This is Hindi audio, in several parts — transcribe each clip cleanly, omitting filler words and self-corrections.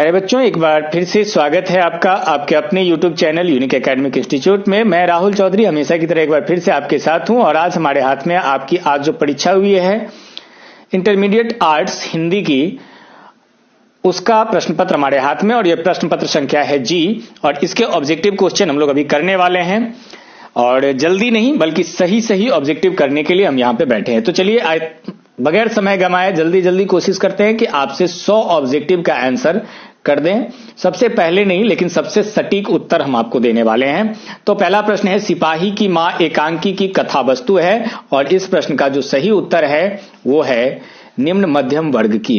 प्यारे बच्चों, एक बार फिर से स्वागत है आपका आपके अपने YouTube channel unique academic institute में। मैं राहुल चौधरी हमेशा की तरह एक बार फिर से आपके साथ हूं और आज हमारे हाथ में आपकी आज जो परीक्षा हुई है इंटरमीडिएट आर्ट्स हिंदी की, उसका प्रश्न पत्र हमारे हाथ में और यह प्रश्न पत्र संख्या है जी। और इसके ऑब्जेक्टिव क्वेश्चन हम लोग अभी करने वाले हैं और जल्दी नहीं बल्कि सही ऑब्जेक्टिव करने के लिए हम यहाँ पे बैठे हैं। तो चलिए बगैर समय गंवाए जल्दी कोशिश करते हैं कि आपसे 100 ऑब्जेक्टिव का आंसर कर दें। सबसे पहले नहीं लेकिन सबसे सटीक उत्तर हम आपको देने वाले हैं। तो पहला प्रश्न है, सिपाही की मां एकांकी की कथा वस्तु है और इस प्रश्न का जो सही उत्तर है वो है निम्न मध्यम वर्ग की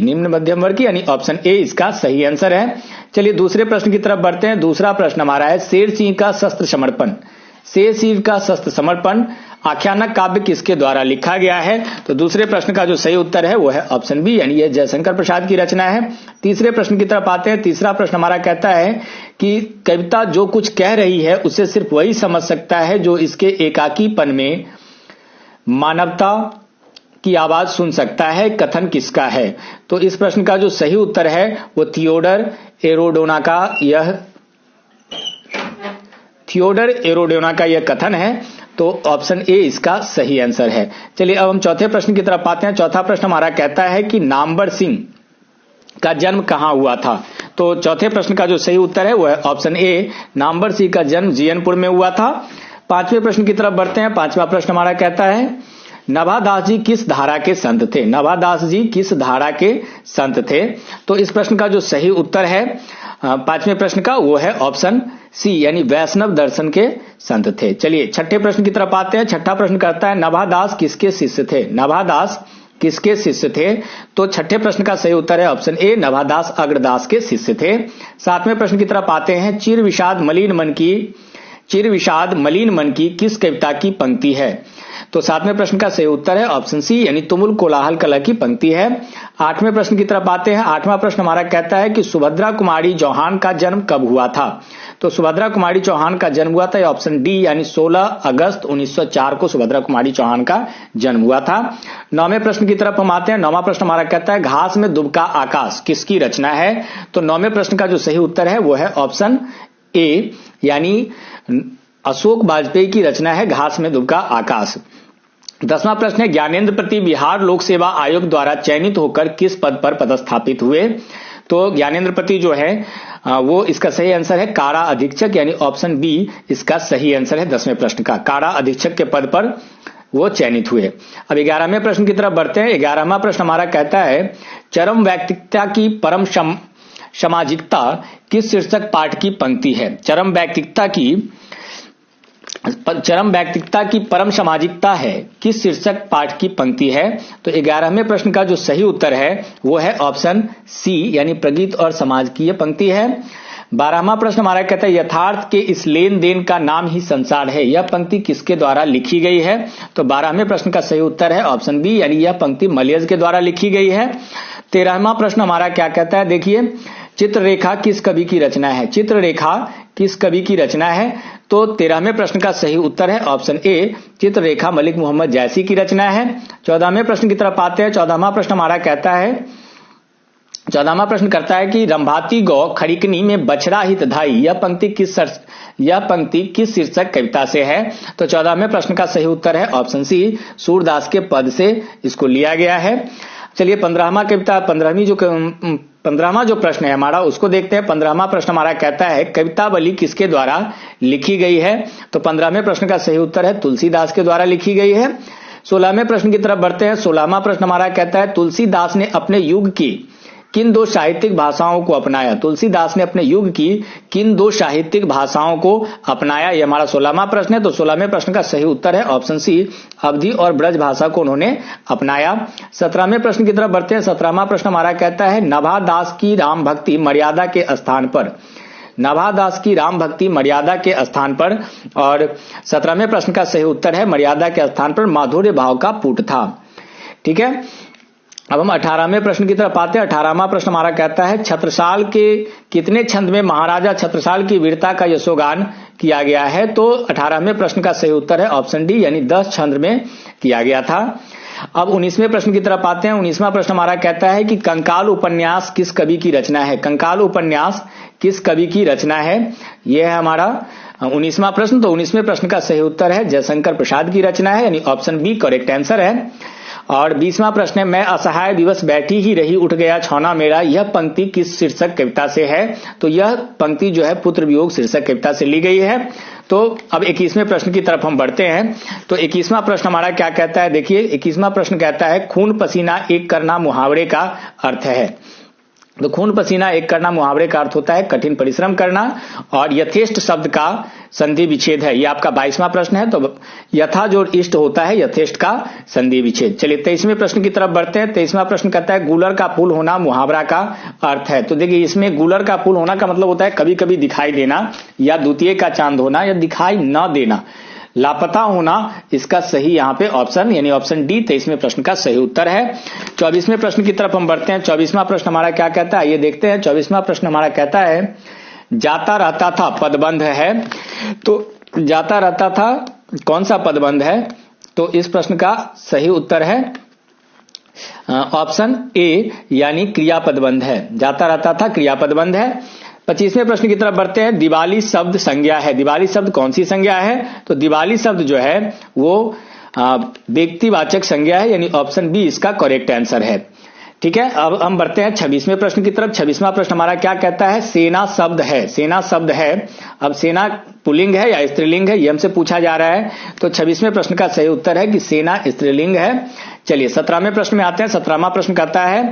यानी ऑप्शन ए इसका सही आंसर है। चलिए दूसरे प्रश्न की तरफ बढ़ते हैं। दूसरा प्रश्न हमारा है, शेर सिंह का शस्त्र समर्पण आख्यानक काव्य किसके द्वारा लिखा गया है? तो दूसरे प्रश्न का जो सही उत्तर है वो है ऑप्शन बी यानी यह जयशंकर प्रसाद की रचना है। तीसरे प्रश्न की तरफ आते हैं। तीसरा प्रश्न हमारा कहता है कि कविता जो कुछ कह रही है उसे सिर्फ वही समझ सकता है जो इसके एकाकीपन में मानवता की आवाज सुन सकता है। कथन किसका है? तो इस प्रश्न का जो सही उत्तर है वो थियोडर एरोडोना का यह कथन है। तो ऑप्शन ए इसका सही आंसर है। चलिए अब हम चौथे प्रश्न की तरफ आते हैं। चौथा प्रश्न हमारा कहता है कि नामवर सिंह का जन्म कहां हुआ था? तो चौथे प्रश्न का जो सही उत्तर है वो है ऑप्शन ए, नामवर सिंह का जन्म जीयनपुर में हुआ था। पांचवें प्रश्न की तरफ बढ़ते हैं। पांचवा प्रश्न हमारा कहता है, नभादास जी किस धारा के संत थे? तो इस प्रश्न का जो सही उत्तर है पांचवें प्रश्न का वो है ऑप्शन सी यानी वैष्णव दर्शन के संत थे। चलिए छठे प्रश्न की तरफ आते हैं। छठा प्रश्न करता है, नभादास किसके शिष्य थे? तो छठे प्रश्न का सही उत्तर है ऑप्शन ए, नभादास अग्रदास के शिष्य थे। सातवें प्रश्न की तरफ आते हैं, चिर विषाद मलिन मन की किस कविता की पंक्ति है? तो सातवें प्रश्न का सही उत्तर है ऑप्शन सी यानी तुमुल कोलाहल कला की पंक्ति है। आठवें प्रश्न की तरफ आते हैं। आठवां प्रश्न हमारा कहता है कि सुभद्रा कुमारी चौहान का जन्म कब हुआ था? तो सुभद्रा कुमारी चौहान का जन्म हुआ था ऑप्शन डी यानी 16 अगस्त 1904 को सुभद्रा कुमारी चौहान का जन्म हुआ था। नौवें प्रश्न की तरफ हम आते हैं। नौवां प्रश्न हमारा कहता है, घास में दुबका आकाश किसकी रचना है? तो नौवें प्रश्न का जो सही उत्तर है वो है ऑप्शन ए यानी अशोक वाजपेयी की रचना है घास में दुबका आकाश। 10वां प्रश्न है, ज्ञानेंद्र प्रति बिहार लोक सेवा आयोग द्वारा चयनित होकर किस पद पर पदस्थापित हुए? तो ज्ञानेंद्र प्रति जो है वो इसका सही आंसर है कारा अधीक्षक यानी ऑप्शन बी इसका सही आंसर है 10वें प्रश्न का। कारा अधीक्षक के पद पर वो चयनित हुए। अब 11वें प्रश्न की तरफ बढ़ते हैं। 11वां प्रश्न हमारा कहता है, चरम व्यक्तिकता की परम सामाजिकता किस शीर्षक पाठ की पंक्ति है? चरम व्यक्तिकता की परम सामाजिकता है किस शीर्षक पाठ की पंक्ति है? तो 11वें प्रश्न का जो सही उत्तर है वो है ऑप्शन सी यानी प्रगीत और समाज की यह पंक्ति है। 12वां प्रश्न हमारा कहता है, यथार्थ के इस लेन देन का नाम ही संसार है, यह पंक्ति किसके द्वारा लिखी गई है? तो 12वें प्रश्न का सही उत्तर है ऑप्शन बी यानी यह पंक्ति मलयज के द्वारा लिखी गई है। 13वां प्रश्न हमारा क्या कहता है, देखिए, चित्ररेखा किस कवि की रचना है? तो 13वें प्रश्न का सही उत्तर है ऑप्शन ए, चित्ररेखा मलिक मोहम्मद जैसी की रचना है। 14वें प्रश्न की तरफ आते हैं। 14वां प्रश्न हमारा कहता है, 14वां प्रश्न करता है कि रंभाती गौ खड़िकनी में बछड़ा हित धाई, यह पंक्ति किस शीर्षक कविता से है? तो 14वें प्रश्न का सही उत्तर है ऑप्शन सी, सूरदास के पद से इसको लिया गया है। चलिए 15वां जो प्रश्न है हमारा उसको देखते हैं। 15वां प्रश्न हमारा कहता है, कवितावली किसके द्वारा लिखी गई है? तो 15वें प्रश्न का सही उत्तर है तुलसीदास के द्वारा लिखी गई है। 16वें प्रश्न की तरफ बढ़ते हैं। 16वां प्रश्न हमारा कहता है, तुलसीदास ने अपने युग की किन दो साहित्यिक भाषाओं को अपनाया? तुलसीदास ने अपने युग की किन दो साहित्यिक भाषाओं को अपनाया? यह हमारा 16वां प्रश्न है। तो 16वें प्रश्न का सही उत्तर है ऑप्शन सी, अवधी और ब्रज भाषा को उन्होंने अपनाया। 17वें प्रश्न की तरफ बढ़ते हैं। 17वां प्रश्न हमारा कहता है, नभादास की राम भक्ति मर्यादा के स्थान पर और 17वें प्रश्न का सही उत्तर है मर्यादा के स्थान पर माधुर्य भाव का पुट था। ठीक है, अब हम 18वें प्रश्न की तरफ आते हैं। 18वां प्रश्न हमारा कहता है, छत्रसाल के कितने छंद में महाराजा छत्रसाल की वीरता का यशोगान किया गया है? तो 18वें प्रश्न का सही उत्तर है ऑप्शन डी यानी 10 छंद में किया गया था। अब 19वें प्रश्न की तरफ आते हैं। 19वां प्रश्न हमारा कहता है कि कंकाल उपन्यास किस कवि की रचना है? कंकाल उपन्यास किस कवि की रचना है? यह है हमारा 19वां प्रश्न। तो 19वें प्रश्न का सही उत्तर है जयशंकर प्रसाद की रचना है, यानी ऑप्शन बी करेक्ट आंसर है। और 20वां प्रश्न है, मैं असहाय दिवस बैठी ही रही उठ गया छौना मेरा, यह पंक्ति किस शीर्षक कविता से है? तो यह पंक्ति जो है पुत्र वियोग शीर्षक कविता से ली गई है। तो अब 21वें प्रश्न की तरफ हम बढ़ते हैं। तो 21वां प्रश्न हमारा क्या कहता है? देखिए 21वां प्रश्न कहता है खून पसीना एक करना मुहावरे का अर्थ है। तो खून पसीना एक करना मुहावरे का अर्थ होता है कठिन परिश्रम करना, और यथेष्ट शब्द का संधि विच्छेद है। यह आपका 22वां प्रश्न है। तो यथा जो इष्ट होता है यथेष्ट का संधि विच्छेद। चलिए 23वें प्रश्न की तरफ बढ़ते हैं। 23वां प्रश्न कहता है गूलर का फूल होना मुहावरा का अर्थ है। तो देखिए इसमें गूलर का फूल होना का मतलब होता है कभी कभी दिखाई देना, या द्वितीय का चांद होना, या दिखाई न देना, लापता होना। इसका सही यहां पे ऑप्शन यानी ऑप्शन डी 23वें प्रश्न का सही उत्तर है। 24वें प्रश्न की तरफ हम बढ़ते हैं। 24वां प्रश्न हमारा क्या कहता है ये देखते हैं। 24वां प्रश्न हमारा कहता है जाता रहता था पदबंध है। तो जाता रहता था कौन सा पदबंध है? तो इस प्रश्न का सही उत्तर है ऑप्शन ए यानी क्रियापदबंध है। जाता रहता था क्रियापदबंध है। 25वें प्रश्न की तरफ बढ़ते हैं। दिवाली शब्द संज्ञा है। दिवाली शब्द कौन सी संज्ञा है? तो दिवाली शब्द जो है वो व्यक्तिवाचक संज्ञा है, यानी ऑप्शन बी इसका करेक्ट आंसर है। ठीक है, अब हम बढ़ते हैं 26वें प्रश्न की तरफ। 26वां प्रश्न हमारा क्या कहता है? सेना शब्द है। सेना शब्द है। अब सेना पुल्लिंग है या स्त्रीलिंग है, ये हमसे पूछा जा रहा है। तो 26वें प्रश्न का सही उत्तर है कि सेना स्त्रीलिंग है। चलिए 17वें प्रश्न में आते हैं। 17वां प्रश्न कहता है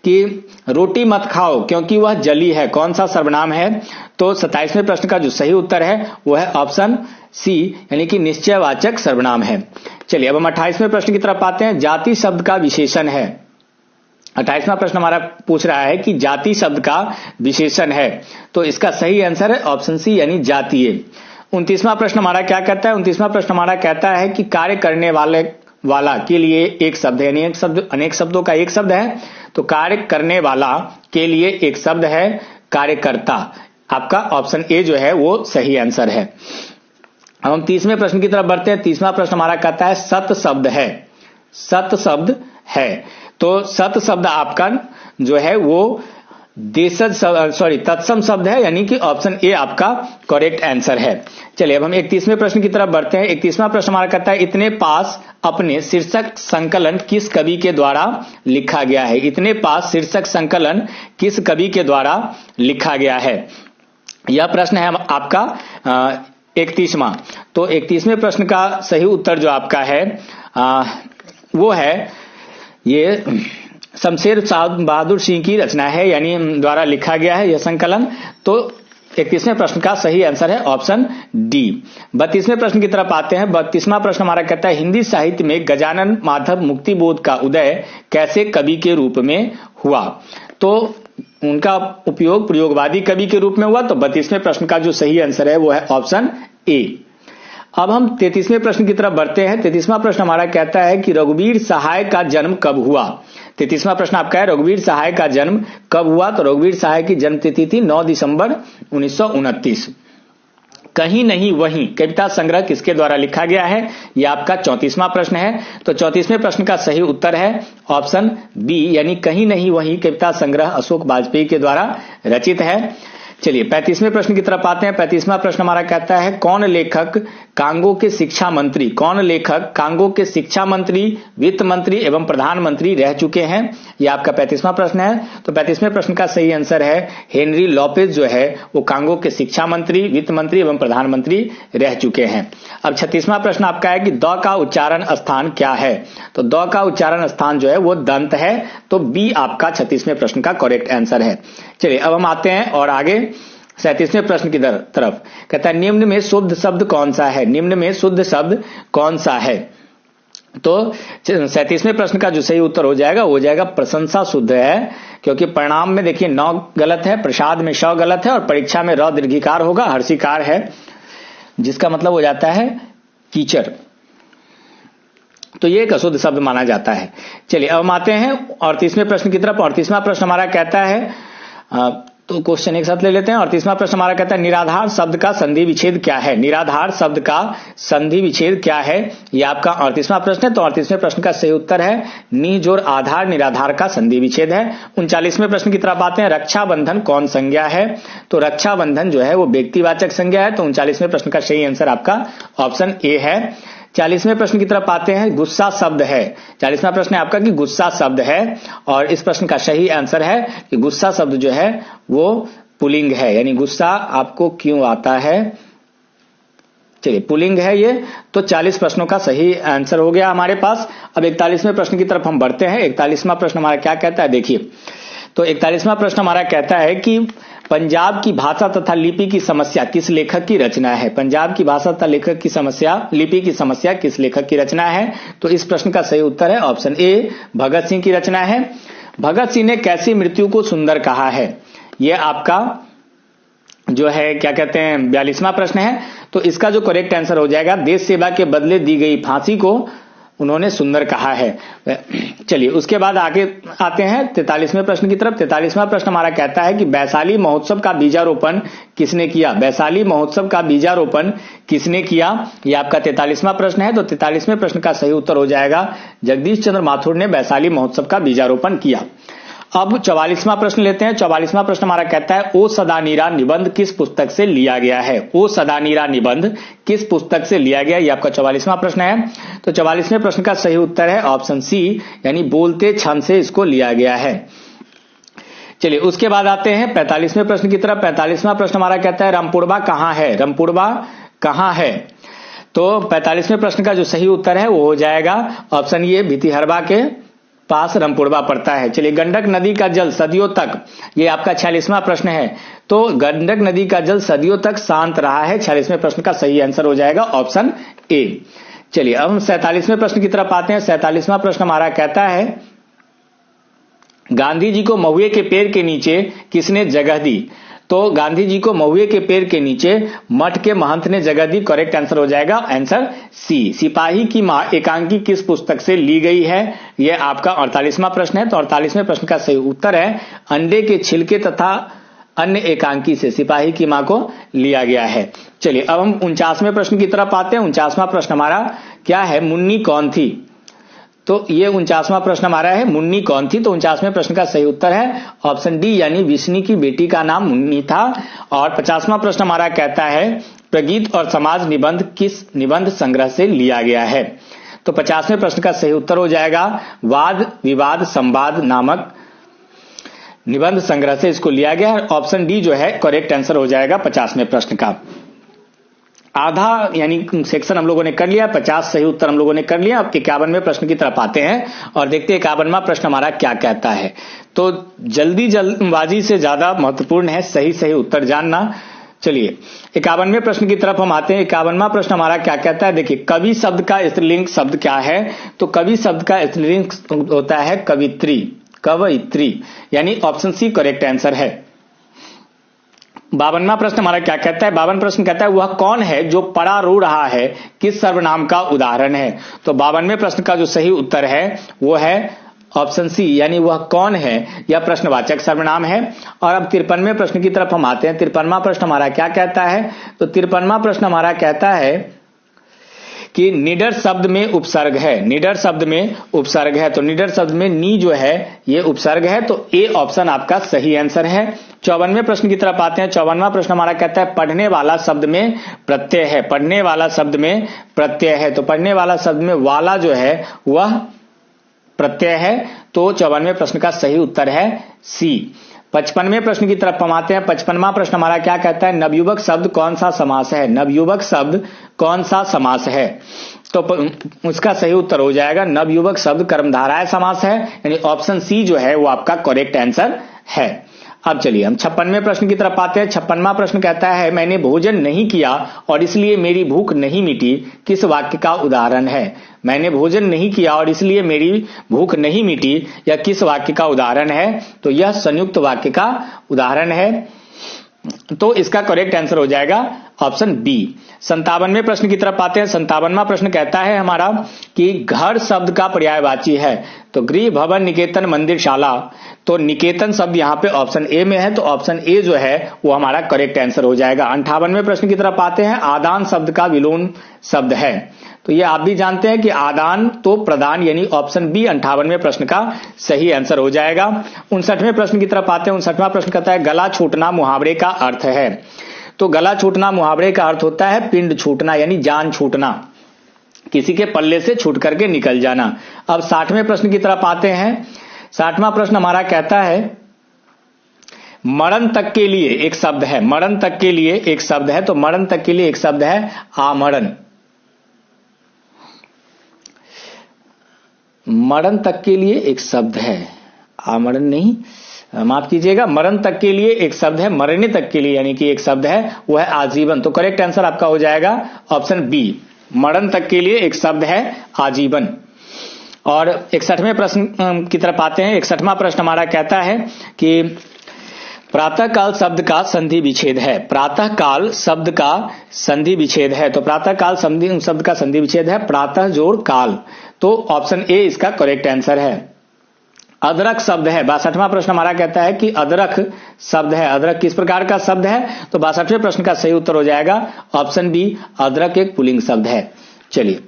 कि रोटी मत खाओ क्योंकि वह जली है, कौन सा सर्वनाम है? तो 27वें प्रश्न का जो सही उत्तर है वो है ऑप्शन सी यानी कि निश्चयवाचक सर्वनाम है। चलिए अब हम 28वें प्रश्न की तरफ आते हैं। जाति शब्द का विशेषण है। 28वां प्रश्न हमारा पूछ रहा है कि जाति शब्द का विशेषण है। तो इसका सही आंसर है ऑप्शन सी यानी जातीय। 29वां प्रश्न हमारा क्या कहता है? 29वां प्रश्न हमारा कहता है कि कार्य करने वाला के लिए एक शब्द है, यानी एक शब्द अनेक शब्दों का एक शब्द है। तो कार्य करने वाला के लिए एक शब्द है कार्यकर्ता। आपका ऑप्शन ए जो है वो सही आंसर है। अब हम 30वें प्रश्न की तरफ बढ़ते हैं। 30वां प्रश्न हमारा कहता है सत शब्द है। सत शब्द है। तो सत शब्द आपका जो है वो तत्सम शब्द है, यानी कि ऑप्शन ए आपका करेक्ट आंसर है। चलिए अब हम 31वें प्रश्न की तरफ बढ़ते हैं। 31वां प्रश्न हमारा कहता है इतने पास अपने शीर्षक संकलन किस कवि के द्वारा लिखा गया है? इतने पास शीर्षक संकलन किस कवि के द्वारा लिखा गया है? यह प्रश्न है आपका 31वां। तो 31वें प्रश्न का सही उत्तर जो आपका है वो है ये शमशेर बहादुर सिंह की रचना है, यानी द्वारा लिखा गया है यह संकलन। तो 31वें प्रश्न का सही आंसर है ऑप्शन डी। 32वें प्रश्न की तरफ आते हैं। 32वां प्रश्न हमारा कहता है हिंदी साहित्य में गजानन माधव मुक्तिबोध का उदय कैसे कवि के रूप में हुआ? तो उनका उपयोग प्रयोगवादी कवि के रूप में हुआ। तो 32वें प्रश्न का जो सही आंसर है वो है ऑप्शन ए। अब हम 33वें प्रश्न की तरफ बढ़ते हैं। 33वां प्रश्न हमारा कहता है कि रघुवीर सहाय का जन्म कब हुआ? 33वां प्रश्न आपका है रघुवीर सहाय का जन्म कब हुआ? तो रघुवीर सहाय की जन्म तिथि थी 9 दिसंबर 1929। कहीं नहीं वहीं कविता संग्रह किसके द्वारा लिखा गया है? यह आपका 34वां प्रश्न है। तो 34वें प्रश्न का सही उत्तर है ऑप्शन बी यानी कहीं नहीं वहीं कविता संग्रह अशोक वाजपेयी के द्वारा रचित है। चलिए 35वें प्रश्न की तरफ आते हैं। 35वां प्रश्न हमारा कहता है कौन लेखक कांगो के शिक्षा मंत्री, कौन लेखक कांगो के शिक्षा मंत्री, वित्त मंत्री एवं प्रधानमंत्री रह चुके हैं? यह आपका 35वां प्रश्न है। तो 35वें प्रश्न का सही आंसर है हेनरी लॉपेज जो है वो कांगो के शिक्षा मंत्री, वित्त मंत्री एवं प्रधानमंत्री रह चुके हैं। अब 36वां प्रश्न आपका है कि द का उच्चारण स्थान क्या है? तो द का उच्चारण स्थान जो है वो दंत है। तो बी आपका 36वें प्रश्न का करेक्ट आंसर है। चलिए अब हम आते हैं और आगे 37वें प्रश्न की तरफ। कहता है निम्न में शुद्ध शब्द कौन सा है? निम्न में शुद्ध शब्द कौन सा है? तो 37वें प्रश्न का जो सही उत्तर हो जाएगा प्रशंसा शुद्ध है, क्योंकि परिणाम में देखिए 9 गलत है, प्रसाद में श गलत है और परीक्षा में र दीर्घिकार होगा, हर्षिकार है, जिसका मतलब हो जाता है कीचड़। तो ये एक अशुद्ध शब्द माना जाता है। चलिए अब हम आते हैं 38वें प्रश्न की तरफ। 38वां प्रश्न हमारा कहता है तो क्वेश्चन एक साथ ले लेते हैं। 38वां प्रश्न हमारा कहता है निराधार शब्द का संधि विच्छेद क्या है। निराधार शब्द का संधि विच्छेद क्या है, यह आपका 38वां प्रश्न है। तो 38वें प्रश्न का सही उत्तर है नि जोड़ आधार निराधार का संधि विच्छेद है। 39वें प्रश्न की तरफ आते हैं, रक्षाबंधन कौन संज्ञा है। तो रक्षाबंधन जो है वो व्यक्तिवाचक संज्ञा है। तो 39वें प्रश्न का सही आंसर आपका ऑप्शन ए है। 40वें प्रश्न की तरफ आते हैं, गुस्सा शब्द है। 40वां प्रश्न है आपका कि गुस्सा शब्द है, और इस प्रश्न का सही आंसर है कि गुस्सा शब्द जो है वो पुल्लिंग है, यानी गुस्सा आपको क्यों आता है, चलिए पुल्लिंग है ये। तो 40 प्रश्नों का सही आंसर हो गया हमारे पास। अब 41वें प्रश्न की तरफ हम बढ़ते हैं। 41वां प्रश्न हमारा क्या कहता है, देखिए। तो 41वां प्रश्न हमारा कहता है कि पंजाब की भाषा तथा लिपि की समस्या किस लेखक की रचना है। पंजाब की भाषा तथा लेखक की समस्या, लिपि की समस्या किस लेखक की रचना है। तो इस प्रश्न का सही उत्तर है ऑप्शन ए, भगत सिंह की रचना है। भगत सिंह ने कैसी मृत्यु को सुंदर कहा है, यह आपका जो है क्या कहते हैं 42वां प्रश्न है। तो इसका जो करेक्ट आंसर हो जाएगा, देश सेवा के बदले दी गई फांसी को उन्होंने सुंदर कहा है। चलिए उसके बाद आगे आते हैं 43वें प्रश्न की तरफ। 43वां प्रश्न हमारा कहता है कि वैशाली महोत्सव का बीजारोपण किसने किया। वैशाली महोत्सव का बीजारोपण किसने किया, यह आपका 43वां प्रश्न है। तो 43वें प्रश्न का सही उत्तर हो जाएगा जगदीश चंद्र माथुर ने वैशाली महोत्सव का बीजारोपण किया। अब 44वां प्रश्न लेते हैं। 44वां प्रश्न हमारा कहता है, ओ सदानीरा निबंध किस पुस्तक से लिया गया है। ओ सदानीरा निबंध किस पुस्तक से लिया गया, यह आपका 44वां प्रश्न है। तो 44वें प्रश्न का सही उत्तर है ऑप्शन सी, यानी बोलते छंद से इसको लिया गया है। चलिए उसके बाद आते हैं 45वें प्रश्न की तरफ। 45वां प्रश्न हमारा कहता है, रामपुरबा कहां है। रामपुरबा कहां है। तो 45वें प्रश्न का जो सही उत्तर है वो हो जाएगा ऑप्शन ए, भितिहरवा के पास रामपुरबा पड़ता है। चलिए गंडक नदी का जल सदियों तक, ये आपका 46वां प्रश्न है। तो गंडक नदी का जल सदियों तक शांत रहा है। 46वें प्रश्न का सही आंसर हो जाएगा ऑप्शन ए। चलिए अब हम 47वें प्रश्न की तरफ आते हैं। 47वां प्रश्न हमारा कहता है, गांधी जी को महुए के पेड़ के नीचे किसने जगह दी। तो गांधी जी को महुए के पेड़ के नीचे मठ के महंत ने जगह दी। करेक्ट आंसर हो जाएगा आंसर सी, सिपाही की मां एकांकी किस पुस्तक से ली गई है, यह आपका 48वां प्रश्न है। तो 48वें प्रश्न का सही उत्तर है अंडे के छिलके तथा अन्य एकांकी से सिपाही की मां को लिया गया है। चलिए अब हम 49वें प्रश्न की तरफ आते हैं। 49वां प्रश्न हमारा क्या है, मुन्नी कौन थी। तो ये 49वां प्रश्न हमारा है, मुन्नी कौन थी। तो 49वें प्रश्न का सही उत्तर है ऑप्शन डी, यानी विष्णु की बेटी का नाम मुन्नी था। और 50वां प्रश्न हमारा कहता है, प्रगीत और समाज निबंध किस निबंध संग्रह से लिया गया है। तो 50वें प्रश्न का सही उत्तर हो जाएगा वाद विवाद संवाद नामक निबंध संग्रह से इसको लिया गया है। ऑप्शन डी जो है करेक्ट आंसर हो जाएगा 50वें प्रश्न का। आधा यानी सेक्शन हम लोगों ने कर लिया, 50 सही उत्तर हम लोगों ने कर लिया। अब 51वें प्रश्न की तरफ आते हैं और देखते हैं 51वां प्रश्न हमारा क्या कहता है। तो जल्दबाजी से ज्यादा महत्वपूर्ण है सही उत्तर जानना। चलिए 51वें प्रश्न की तरफ हम आते हैं। 51वां प्रश्न हमारा क्या कहता है, देखिए कवि शब्द का स्त्रीलिंग शब्द क्या है। तो कवि शब्द का स्त्रीलिंग होता है कवित्री, कवयित्री, यानी ऑप्शन सी करेक्ट आंसर है। 52वां प्रश्न हमारा क्या कहता है। 52वां प्रश्न कहता है, वह कौन है जो पड़ा रो रहा है, किस सर्वनाम का उदाहरण है। तो 52वें प्रश्न का जो सही उत्तर है वो है ऑप्शन सी, यानी वह कौन है, यह प्रश्नवाचक सर्वनाम है। और अब 53वें प्रश्न की तरफ हम आते हैं। 53वां प्रश्न हमारा क्या कहता है। तो 53वां प्रश्न हमारा कहता है कि निडर शब्द में उपसर्ग है। निडर शब्द में उपसर्ग है, तो निडर शब्द में नी जो है ये उपसर्ग है। तो ए ऑप्शन आपका सही आंसर है। 54वें प्रश्न की तरफ आते हैं। 54वां प्रश्न हमारा कहता है, पढ़ने वाला शब्द में प्रत्यय है। पढ़ने वाला शब्द में प्रत्यय है, तो पढ़ने वाला शब्द में वाला जो है वह प्रत्यय है। तो 54वें प्रश्न का सही उत्तर है सी। 55वें प्रश्न की तरफ हम आते हैं। 55वां प्रश्न हमारा क्या कहता है, नवयुवक शब्द कौन सा समास है। नवयुवक शब्द कौन सा समास है। तो उसका सही उत्तर हो जाएगा नवयुवक शब्द कर्मधारय समास है, यानी ऑप्शन सी जो है वो आपका करेक्ट आंसर है। अब चलिए हम 56वें प्रश्न की तरफ आते हैं। 56वां प्रश्न कहता है, मैंने भोजन नहीं किया और इसलिए मेरी भूख नहीं मिटी, किस वाक्य का उदाहरण है। मैंने भोजन नहीं किया और इसलिए मेरी भूख नहीं मिटी, यह किस वाक्य का उदाहरण है। तो यह संयुक्त वाक्य का उदाहरण है। तो इसका करेक्ट आंसर हो जाएगा ऑप्शन बी, 57वें प्रश्न की तरफ आते हैं। 57वां प्रश्न कहता है हमारा कि घर शब्द का पर्यायवाची है। तो गृह, भवन, निकेतन, मंदिर, शाला। तो निकेतन शब्द यहाँ पे ऑप्शन ए में है, तो ऑप्शन ए जो है वो हमारा करेक्ट आंसर हो जाएगा। 58वें प्रश्न की तरफ आते हैं। आदान शब्द का विलोम शब्द है। तो ये आप भी जानते हैं कि आदान तो प्रदान, यानी ऑप्शन बी 58वें प्रश्न का सही आंसर हो जाएगा। 59वें प्रश्न की तरफ आते हैं। 59वां प्रश्न कहता है गला छूटना मुहावरे का अर्थ है। तो गला छूटना मुहावरे का अर्थ होता है पिंड छूटना, यानी जान छूटना, किसी के पल्ले से छूट करके निकल जाना। अब 60वें प्रश्न की तरफ आते हैं। 60वां प्रश्न हमारा कहता है मरण तक के लिए एक शब्द है। मरण तक के लिए एक शब्द है। तो मरण तक के लिए एक शब्द है आमरण। मरण तक के लिए एक शब्द है आमरण नहीं, माफ कीजिएगा, मरण तक के लिए एक शब्द है, मरने तक के लिए यानी कि एक शब्द है, वो है आजीवन। तो करेक्ट आंसर आपका हो जाएगा ऑप्शन बी, मरण तक के लिए एक शब्द है आजीवन। और 61वें प्रश्न की तरफ आते हैं। 61वां प्रश्न हमारा कहता है कि प्रातः काल शब्द का संधि विच्छेद है। प्रातः काल शब्द का संधि विच्छेद है। तो प्रातः काल शब्द का संधि विच्छेद है प्रातः जोड़ काल। तो ऑप्शन ए इसका करेक्ट आंसर है। अदरक शब्द है। 62वां प्रश्न हमारा कहता है कि अदरक शब्द है। अदरक किस प्रकार का शब्द है? तो 62वें प्रश्न का सही उत्तर हो जाएगा ऑप्शन बी, अदरक एक पुल्लिंग शब्द है। चलिए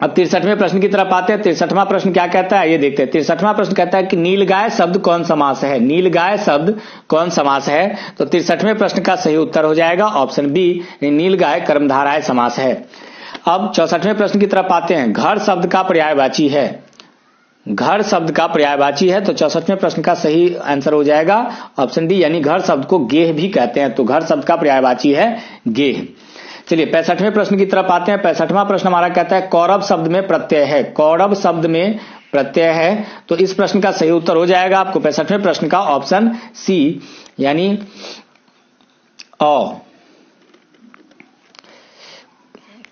अब 63वें प्रश्न की तरफ आते हैं। 63वां प्रश्न क्या कहता है ये देखते हैं। 63वां प्रश्न कहता है कि नीलगाय शब्द कौन समास है? नीलगाय शब्द कौन समास है? तो 63वें प्रश्न का सही उत्तर हो जाएगा ऑप्शन बी, नीलगाय कर्मधारय समास है। अब 64वें प्रश्न की तरफ आते हैं। घर शब्द का पर्यायवाची है। घर शब्द का पर्यायवाची है। तो 64वें प्रश्न का सही आंसर हो जाएगा ऑप्शन डी, यानी घर शब्द को गेह भी कहते हैं। तो घर शब्द का पर्यायवाची है गेह। चलिए 65वें प्रश्न की तरफ आते हैं। 65वां प्रश्न हमारा कहता है कौरव शब्द में प्रत्यय है। कौरव शब्द में प्रत्यय है। तो इस प्रश्न का सही उत्तर हो जाएगा आपको 65वें प्रश्न का ऑप्शन सी, यानी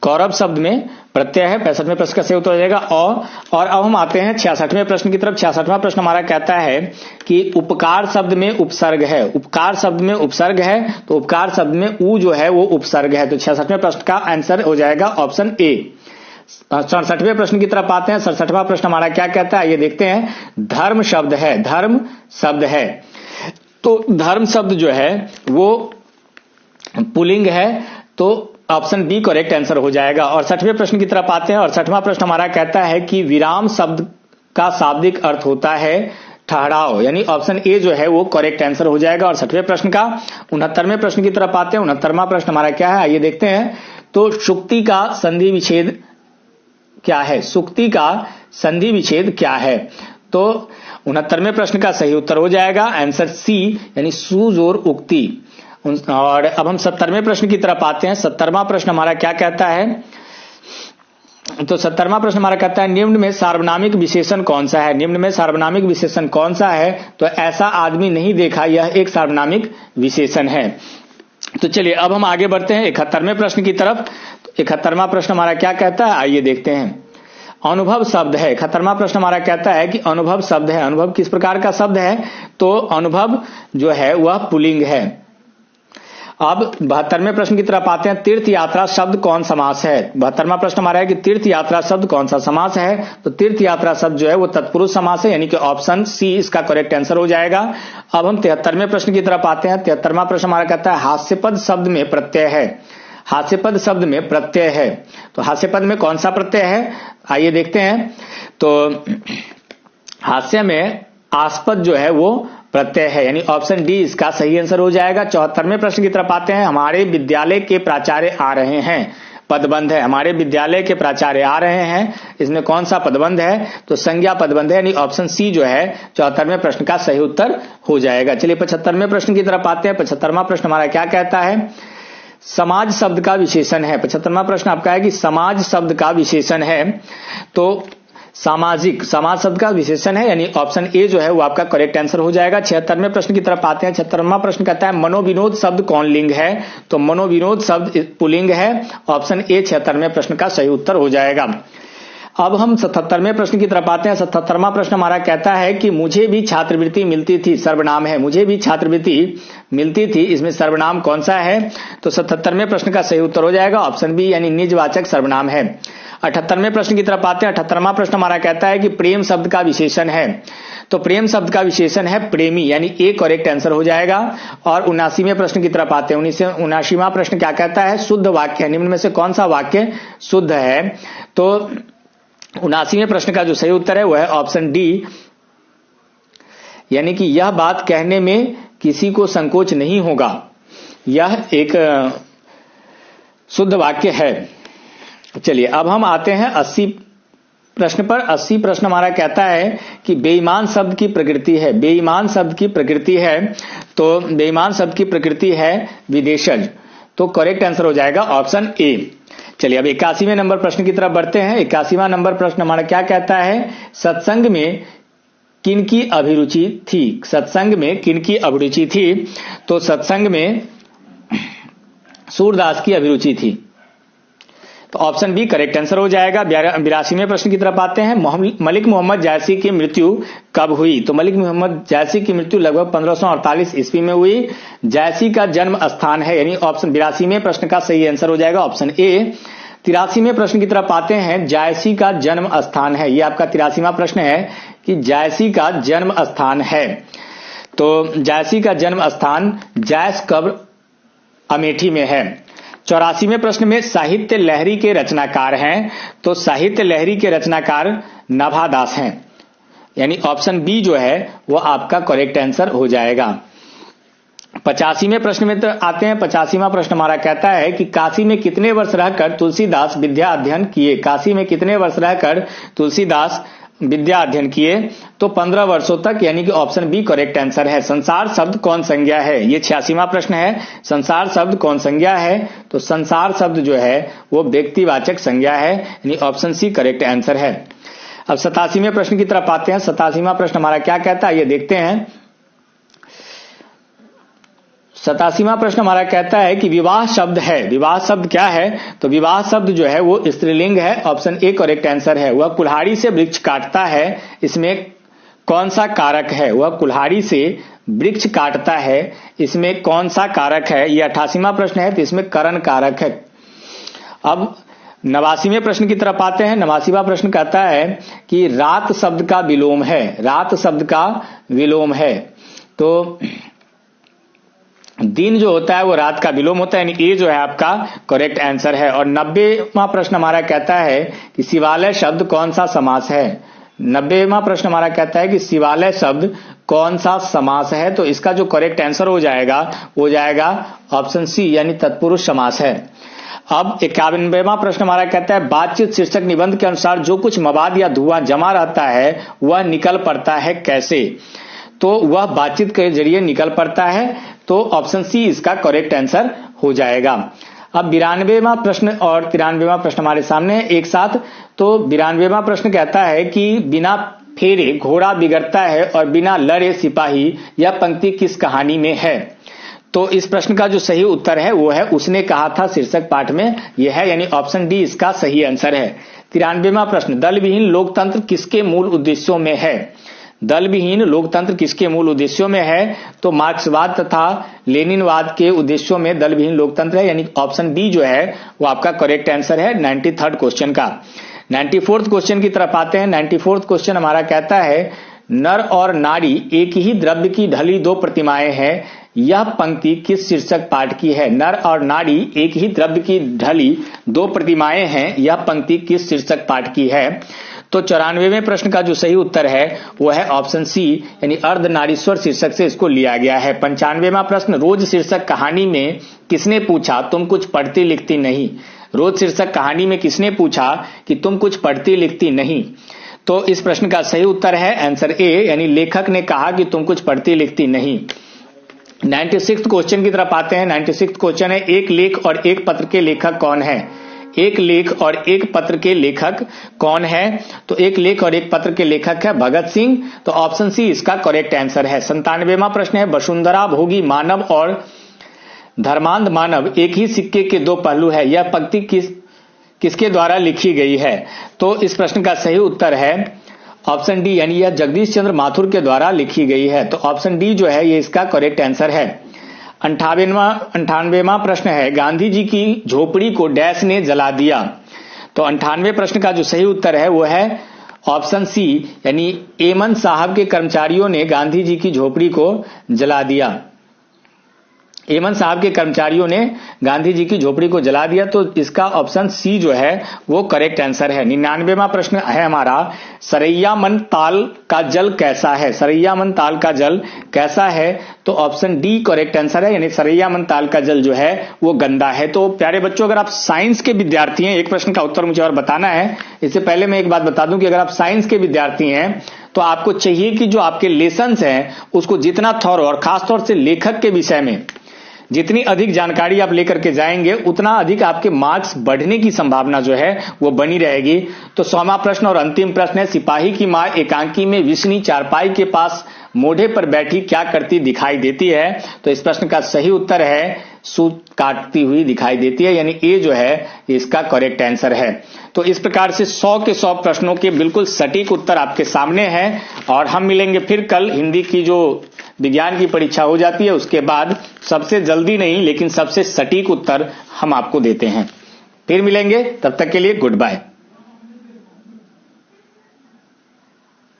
कौरव शब्द में प्रत्यय है। 65वें प्रश्न का सही उत्तर हो जाएगा और अब हम आते हैं 66वें प्रश्न की तरफ। 66वां प्रश्न हमारा कहता है कि उपकार शब्द में उपसर्ग है। उपकार शब्द में उपसर्ग है। तो उपकार शब्द में उ जो है वो उपसर्ग है। तो 66वें प्रश्न का आंसर हो जाएगा ऑप्शन ए। 67वें प्रश्न की तरफ आते हैं। 67वां प्रश्न हमारा क्या कहता है ये देखते हैं। धर्म शब्द है। धर्म शब्द है। तो धर्म शब्द जो है वो पुल्लिंग है। तो ऑप्शन बी करेक्ट आंसर हो जाएगा। और 60वें प्रश्न की तरफ आते हैं। और 60वां प्रश्न हमारा कहता है कि विराम शब्द का शाब्दिक अर्थ होता है ठहराव, यानी ऑप्शन ए जो है वो करेक्ट आंसर हो जाएगा। और 60वें प्रश्न का 69वें प्रश्न की तरफ आते हैं। 69वां प्रश्न हमारा क्या है आइए देखते हैं। तो सुक्ति का संधि विच्छेद क्या है? सुक्ति का संधि विच्छेद क्या है? तो 69वें प्रश्न का सही उत्तर हो जाएगा आंसर सी, यानी सुजोर उक्ति। और अब हम 70वें प्रश्न की तरफ आते हैं। 70वां प्रश्न हमारा क्या कहता है? तो 70वां प्रश्न हमारा कहता है निम्न में सार्वनामिक विशेषण कौन सा है? निम्न में सार्वनामिक विशेषण कौन सा है? तो ऐसा आदमी नहीं देखा, यह एक सार्वनामिक विशेषण है। तो चलिए अब हम आगे बढ़ते हैं 71वें प्रश्न की तरफ। 71वां प्रश्न हमारा क्या कहता है आइए देखते हैं। अनुभव शब्द है। 71वां प्रश्न हमारा कहता है कि अनुभव शब्द है। अनुभव किस प्रकार का शब्द है? तो अनुभव जो है वह पुल्लिंग है। अब 72वें प्रश्न की तरफ आते हैं। तीर्थ यात्रा शब्द कौन समास है? 72वां प्रश्न हमारा है कि तीर्थ यात्रा शब्द कौन सा समास है? तो तीर्थ यात्रा शब्द जो है वो तत्पुरुष समास है, यानी कि ऑप्शन सी इसका करेक्ट आंसर हो जाएगा। अब हम 73वें प्रश्न की तरफ आते हैं। 73वां प्रश्न हमारा कहता है हास्यपद शब्द में प्रत्यय है। हास्यपद शब्द में प्रत्यय है। तो हास्यपद में कौन सा प्रत्यय है आइए देखते हैं। तो हास्य में आस्पद जो है वो प्रत्यय है, यानी ऑप्शन डी इसका सही आंसर हो जाएगा। 74वें प्रश्न की तरफ आते हैं। हमारे विद्यालय के प्राचार्य आ रहे हैं। पदबंध है। हमारे विद्यालय के प्राचार्य आ रहे हैं, इसमें कौन सा पदबंध है? तो संज्ञा पदबंध है, यानी ऑप्शन सी जो है 74वें प्रश्न का सही उत्तर हो जाएगा। चलिए 75वें प्रश्न की तरफ आते हैं। 75वां प्रश्न हमारा क्या कहता है? समाज शब्द का विशेषण है। 75वां प्रश्न आपका है कि समाज शब्द का विशेषण है। तो सामाजिक, समाज शब्द का विशेषण है, यानी ऑप्शन ए जो है वो आपका करेक्ट आंसर हो जाएगा। 76वें प्रश्न की तरफ आते हैं। 76वां प्रश्न कहता है मनोविनोद शब्द कौन लिंग है? तो मनोविनोद शब्द पुल्लिंग है। ऑप्शन ए 76वें प्रश्न का सही उत्तर हो जाएगा। अब हम 77वें प्रश्न की तरफ आते हैं। 77वां प्रश्न हमारा कहता है कि मुझे भी छात्रवृत्ति मिलती थी, सर्वनाम है, मुझे भी छात्रवृत्ति मिलती थी, इसमें सर्वनाम कौन सा है? तो 77वें प्रश्न का सही उत्तर हो जाएगा ऑप्शन बी यानी निजवाचक सर्वनाम है। 78वें प्रश्न की तरफ आते हैं। 78वां प्रश्न हमारा कहता है कि प्रेम शब्द का विशेषण है, तो प्रेम शब्द का विशेषण है प्रेमी यानी ए करेक्ट आंसर हो जाएगा। और 79वें प्रश्न की तरफ आते हैं। 79वां प्रश्न क्या कहता है? शुद्ध वाक्य निम्न में से कौन सा वाक्य शुद्ध है? तो 79वें प्रश्न का जो सही उत्तर है वह है ऑप्शन डी, यानी कि यह बात कहने में किसी को संकोच नहीं होगा, यह एक शुद्ध वाक्य है। चलिए अब हम आते हैं 80 प्रश्न पर। 80 प्रश्न हमारा कहता है कि बेईमान शब्द की प्रकृति है, बेईमान शब्द की प्रकृति है, तो बेईमान शब्द की प्रकृति है विदेशज, तो करेक्ट आंसर हो जाएगा ऑप्शन ए। चलिए अब 81वें नंबर प्रश्न की तरफ बढ़ते हैं। 81वां नंबर प्रश्न हमारा क्या कहता है? सत्संग में किनकी अभिरुचि थी? सत्संग में किनकी अभिरुचि थी? तो सत्संग में सूरदास की अभिरुचि थी, तो ऑप्शन बी करेक्ट आंसर हो जाएगा। 82वें प्रश्न की तरफ आते हैं। मलिक मोहम्मद जायसी की मृत्यु कब हुई? तो मलिक मोहम्मद जायसी की मृत्यु लगभग 1548 ईस्वी में हुई। जायसी का जन्म स्थान है, यानी ऑप्शन 82वें प्रश्न का सही आंसर हो जाएगा ऑप्शन ए। 83वें प्रश्न की तरफ आते हैं। जायसी का जन्म स्थान है, यह आपका 83वां प्रश्न है कि जायसी का जन्म स्थान है, तो जायसी का जन्म स्थान जायस कब्र अमेठी में है। 84वें प्रश्न में साहित्य लहरी के रचनाकार हैं, तो साहित्य लहरी के रचनाकार नभादास हैं, यानी ऑप्शन बी जो है वो आपका करेक्ट आंसर हो जाएगा। 85वें प्रश्न में तो आते हैं। 85वां प्रश्न हमारा कहता है कि काशी में कितने वर्ष रहकर तुलसीदास विद्या अध्ययन किए? काशी में कितने वर्ष रहकर तुलसीदास विद्या अध्ययन किए? तो 15 वर्षों तक, यानी कि ऑप्शन बी करेक्ट आंसर है। संसार शब्द कौन संज्ञा है? ये 86वां प्रश्न है। संसार शब्द कौन संज्ञा है? तो संसार शब्द जो है वो व्यक्तिवाचक संज्ञा है, यानी ऑप्शन सी करेक्ट आंसर है। अब 87वें प्रश्न की तरफ आते हैं। 87वां प्रश्न हमारा क्या कहता है ये देखते हैं। 87वां प्रश्न हमारा कहता है कि विवाह शब्द है, विवाह शब्द क्या है? तो विवाह शब्द जो है वो स्त्रीलिंग है, ऑप्शन ए करेक्ट आंसर है। वह कुल्हाड़ी से वृक्ष काटता है, इसमें कौन सा कारक है? वह कुल्हाड़ी से वृक्ष काटता है, इसमें कौन सा कारक है? यह 88वां प्रश्न है, तो इसमें करण कारक है। अब 89वें प्रश्न की तरफ आते हैं। 89वां प्रश्न कहता है कि रात शब्द का विलोम है, रात शब्द का विलोम है, तो दिन जो होता है वो रात का विलोम होता है, यानी ए जो है आपका करेक्ट आंसर है। और 90वां प्रश्न हमारा कहता है कि शिवालय शब्द कौन सा समास है? 90वां प्रश्न हमारा कहता है कि शिवालय शब्द कौन सा समास है? तो इसका जो करेक्ट आंसर हो जाएगा ऑप्शन सी, यानी तत्पुरुष समास है। अब 91वां प्रश्न हमारा कहता है बातचीत शीर्षक निबंध के अनुसार जो कुछ मवाद या धुआं जमा रहता है वह निकल पड़ता है कैसे? तो वह बातचीत के जरिए निकल पड़ता है, तो ऑप्शन सी इसका करेक्ट आंसर हो जाएगा। अब 92वां प्रश्न और 93वां प्रश्न हमारे सामने है एक साथ। तो 92वां प्रश्न कहता है कि बिना फेरे घोड़ा बिगड़ता है और बिना लड़े सिपाही, यह पंक्ति किस कहानी में है? तो इस प्रश्न का जो सही उत्तर है वो है उसने कहा था शीर्षक पाठ में, यह है, यानी ऑप्शन डी इसका सही आंसर है। 93वां प्रश्न दल विहीन लोकतंत्र किसके मूल उद्देश्यों में है? दल विहीन लोकतंत्र किसके मूल उद्देश्यों में है? तो मार्क्सवाद तथा लेनिनवाद के उद्देश्यों में दल विहीन लोकतंत्र है, यानी ऑप्शन बी जो है वो आपका करेक्ट आंसर है 93rd क्वेश्चन का। 94th क्वेश्चन की तरफ आते हैं। 94th क्वेश्चन हमारा कहता है नर और नारी एक ही द्रव्य की ढली दो प्रतिमाएं हैं, यह पंक्ति किस शीर्षक पाठ की है? नर और नारी एक ही द्रव्य की ढली दो प्रतिमाएं हैं, यह पंक्ति किस शीर्षक पाठ की है? तो 94वें प्रश्न का जो सही उत्तर है वो है ऑप्शन सी, यानी अर्धनारीश्वर शीर्षक से इसको लिया गया है। 95वां प्रश्न रोज शीर्षक कहानी में किसने पूछा तुम कुछ पढ़ती लिखती नहीं? रोज शीर्षक कहानी में किसने पूछा कि तुम कुछ पढ़ती लिखती नहीं? तो इस प्रश्न का सही उत्तर है आंसर ए, यानी लेखक ने कहा कि तुम कुछ पढ़ती लिखती नहीं। 96th क्वेश्चन की तरफ आते हैं। 96th क्वेश्चन है एक लेख और एक पत्र के लेखक कौन है? एक लेख और एक पत्र के लेखक कौन है? तो एक लेख और एक पत्र के लेखक है भगत सिंह, तो ऑप्शन सी इसका करेक्ट आंसर है। 97वां प्रश्न है वसुंधरा भोगी मानव और धर्मांध मानव एक ही सिक्के के दो पहलू है, यह पंक्ति किसके द्वारा लिखी गई है? तो इस प्रश्न का सही उत्तर है ऑप्शन डी, यानी यह जगदीश चंद्र माथुर के द्वारा लिखी गई है। तो ऑप्शन डी जो है ये इसका करेक्ट आंसर है। 98वां प्रश्न है, गांधी जी की झोपड़ी को डैश ने जला दिया। तो 98वें प्रश्न का जो सही उत्तर है वो है ऑप्शन सी, यानी एमन साहब के कर्मचारियों ने गांधी जी की झोपड़ी को जला दिया। एमन साहब के कर्मचारियों ने गांधी जी की झोपड़ी को जला दिया। तो इसका ऑप्शन सी जो है वो करेक्ट आंसर है। 99वां प्रश्न है हमारा, सरैयामन ताल का जल कैसा है? सरैयामन ताल का जल कैसा है? तो ऑप्शन डी करेक्ट आंसर है, यानी सरैयामन ताल का जल जो है वो गंदा है। तो प्यारे बच्चों, अगर आप साइंस के विद्यार्थी हैं, एक प्रश्न का उत्तर मुझे और बताना है। इससे पहले मैं एक बात बता दूं कि अगर आप साइंस के विद्यार्थी हैं तो आपको चाहिए कि जो आपके लेसन्स हैं उसको जितना थॉरो, और खासतौर से लेखक के विषय में जितनी अधिक जानकारी आप लेकर के जाएंगे उतना अधिक आपके मार्क्स बढ़ने की संभावना जो है वो बनी रहेगी। तो 100वां प्रश्न और अंतिम प्रश्न है, सिपाही की मां एकांकी में विष्णी चारपाई के पास मोढ़े पर बैठी क्या करती दिखाई देती है? तो इस प्रश्न का सही उत्तर है सूत काटती हुई दिखाई देती है, यानी ए जो है इसका करेक्ट आंसर है। तो इस प्रकार से 100 के 100 प्रश्नों के बिल्कुल सटीक उत्तर आपके सामने हैं। और हम मिलेंगे फिर कल। हिंदी की जो विज्ञान की परीक्षा हो जाती है उसके बाद सबसे जल्दी नहीं लेकिन सबसे सटीक उत्तर हम आपको देते हैं। फिर मिलेंगे, तब तक के लिए गुड बाय।